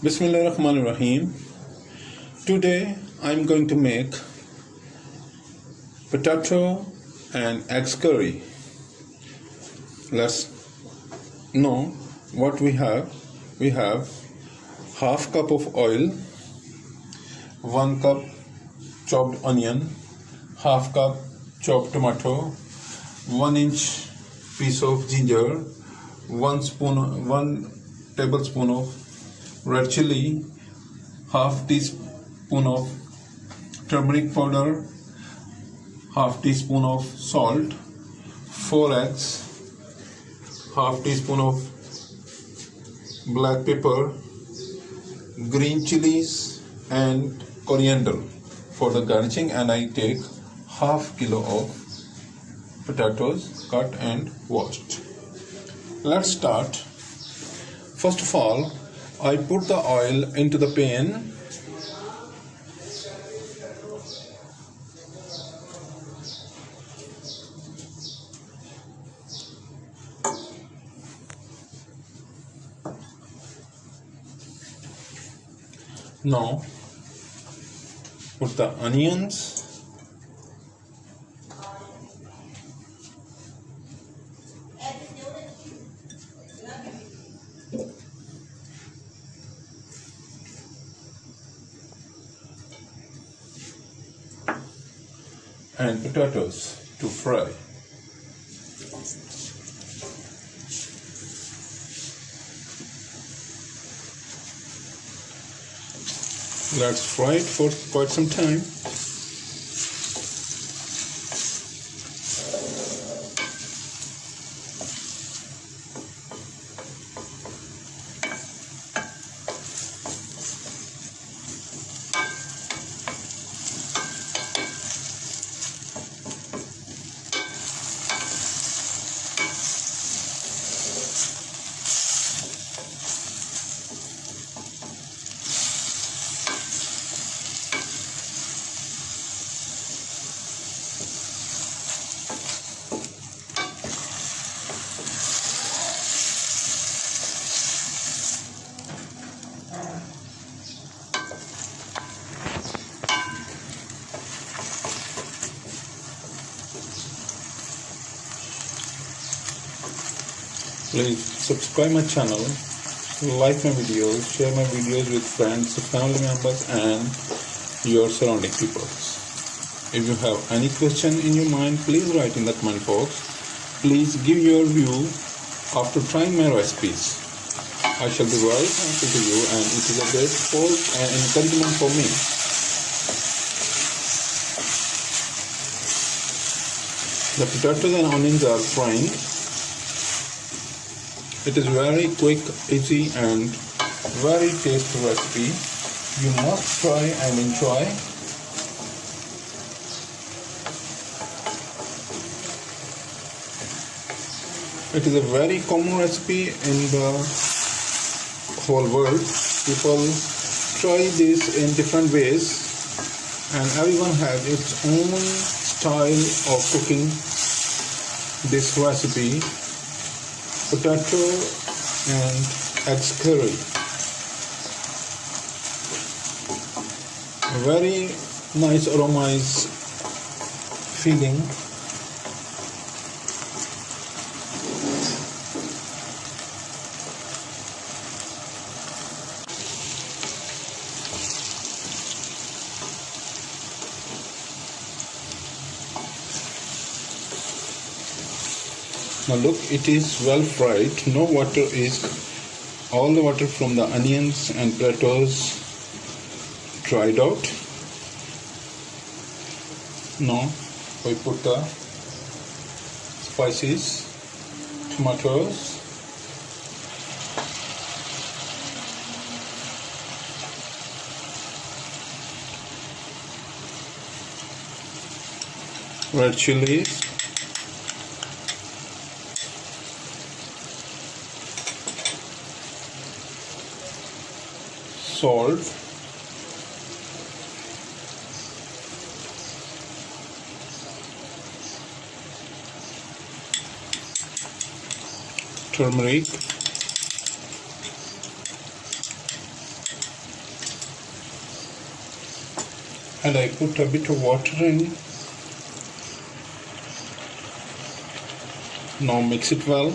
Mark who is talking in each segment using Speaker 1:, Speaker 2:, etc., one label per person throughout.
Speaker 1: Bismillahirrahmanirrahim. Today I'm going to make potato and eggs curry. Let's know what we have. We have half cup of oil, 1 cup chopped onion, half cup chopped tomato, 1-inch piece of ginger, 1 tablespoon of red chili, half teaspoon of turmeric powder, half teaspoon of salt, 4 eggs, half teaspoon of black pepper, green chilies and coriander for the garnishing, and I take half kilo of potatoes cut and washed. Let's start. First of all, I put the oil into the pan. Now put the onions, and potatoes to fry. Let's fry it for quite some time. Please subscribe my channel, like my videos, share my videos with friends, family members and your surrounding people. If you have any question in your mind, please write in the comment box. Please give your view after trying my recipes. I shall be very happy to you, and it is a great support and encouragement for me. The potatoes and onions are frying. It is very quick, easy and very tasty recipe. You must try and enjoy. It is a very common recipe in the whole world. People try this in different ways and everyone has its own style of cooking this recipe. Potato and eggs curry. Very nice aroma is feeling. Now look, it is well fried. No water is, all the water from the onions and potatoes dried out. Now we put the spices, tomatoes, red chilies, salt, turmeric, and I put a bit of water in. Now mix it well.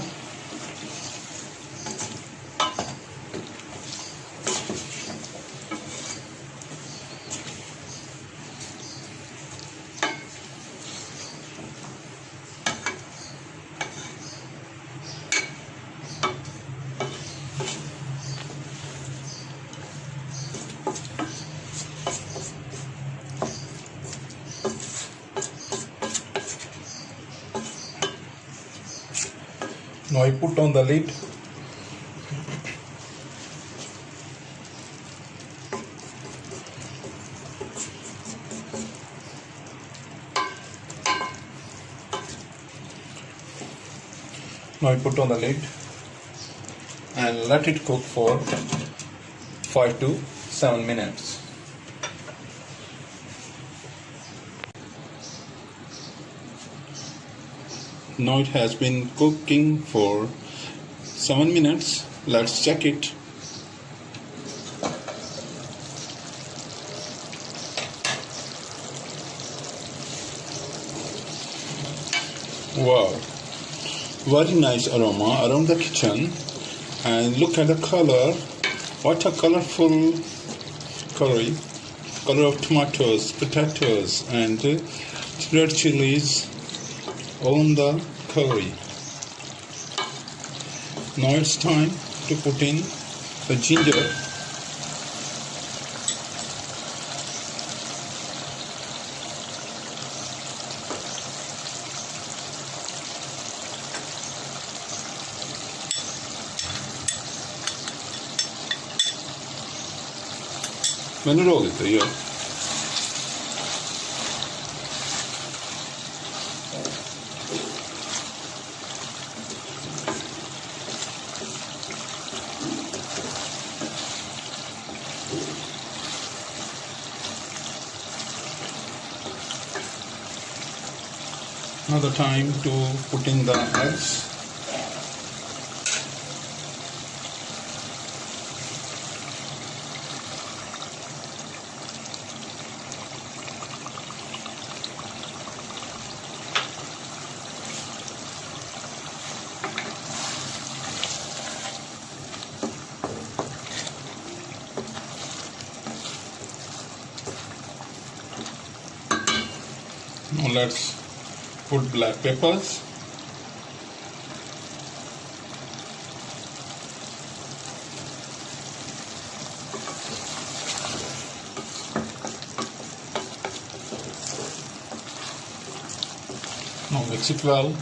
Speaker 1: Now I put on the lid. Now I put on the lid and let it cook for 5 to 7 minutes. Now it has been cooking for 7 minutes. Let's check it. Wow, very nice aroma around the kitchen. And look at the color. What a colorful curry. Color of tomatoes, potatoes and red chilies on the curry. Now it's time to put in the ginger. मैंने रोक देता है यार. Now the time to put in the eggs. Now let's put black peppers. Now mix it well.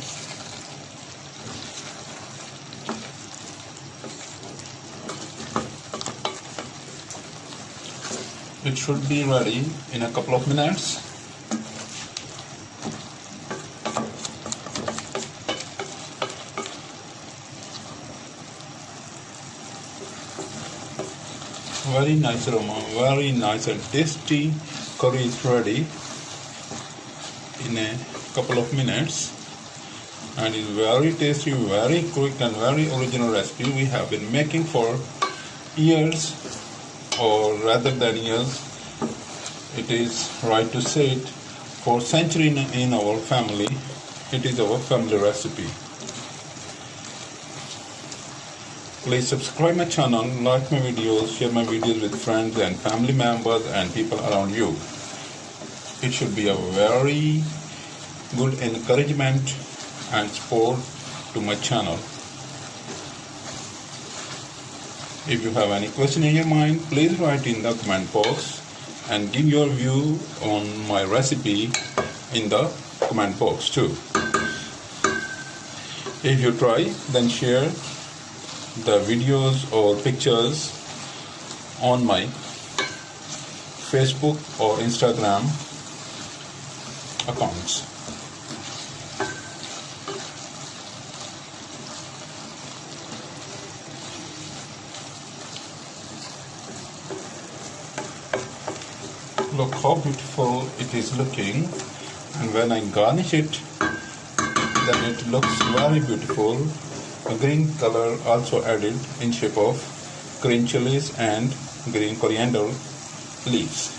Speaker 1: It should be ready in a couple of minutes. Very nice aroma, very nice and tasty curry is ready in a couple of minutes, and is very tasty, very quick and very original recipe we have been making for years, or rather than years, it is right to say it, for centuries in our family. It is our family recipe. Please subscribe my channel, like my videos, share my videos with friends and family members and people around you. It should be a very good encouragement and support to my channel. If you have any question in your mind, please write in the comment box and give your view on my recipe in the comment box too. If you try, then share the videos or pictures on my Facebook or Instagram accounts. Look how beautiful it is looking, and when I garnish it, then it looks very beautiful. A green color also added in shape of green chilies and green coriander leaves.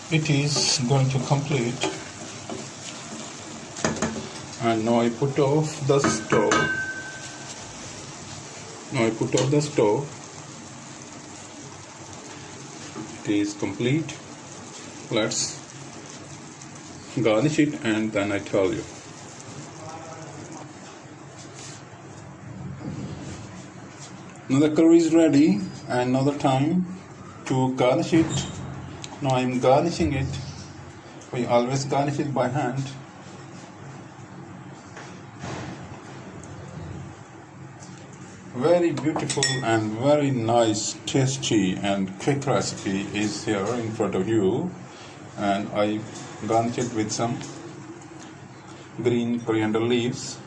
Speaker 1: it is going to complete. And now I put off the stove. It is complete. Let's garnish it and then I tell you. Now the curry is ready and now the time to garnish it. Now I am garnishing it. We always garnish it by hand. Very beautiful and very nice, tasty and quick recipe is here in front of you, and I garnish it with some green coriander leaves.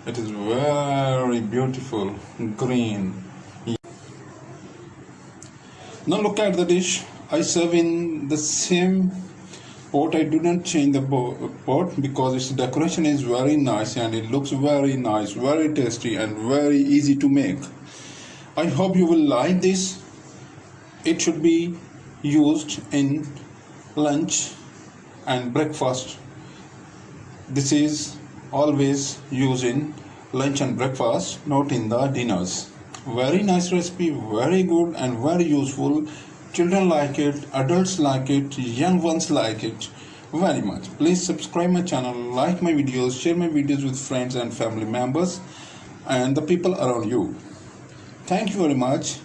Speaker 1: It is very beautiful green. Now look at the dish. I serve in the same pot. I do not change the pot because its decoration is very nice and it looks very nice, very tasty and very easy to make. I hope you will like this. It should be used in lunch and breakfast. This is always used in lunch and breakfast, not in the dinners. Very nice recipe, very good and very useful. Children like it, adults like it, young ones like it very much. Please subscribe my channel, like my videos, share my videos with friends and family members and the people around you. Thank you very much.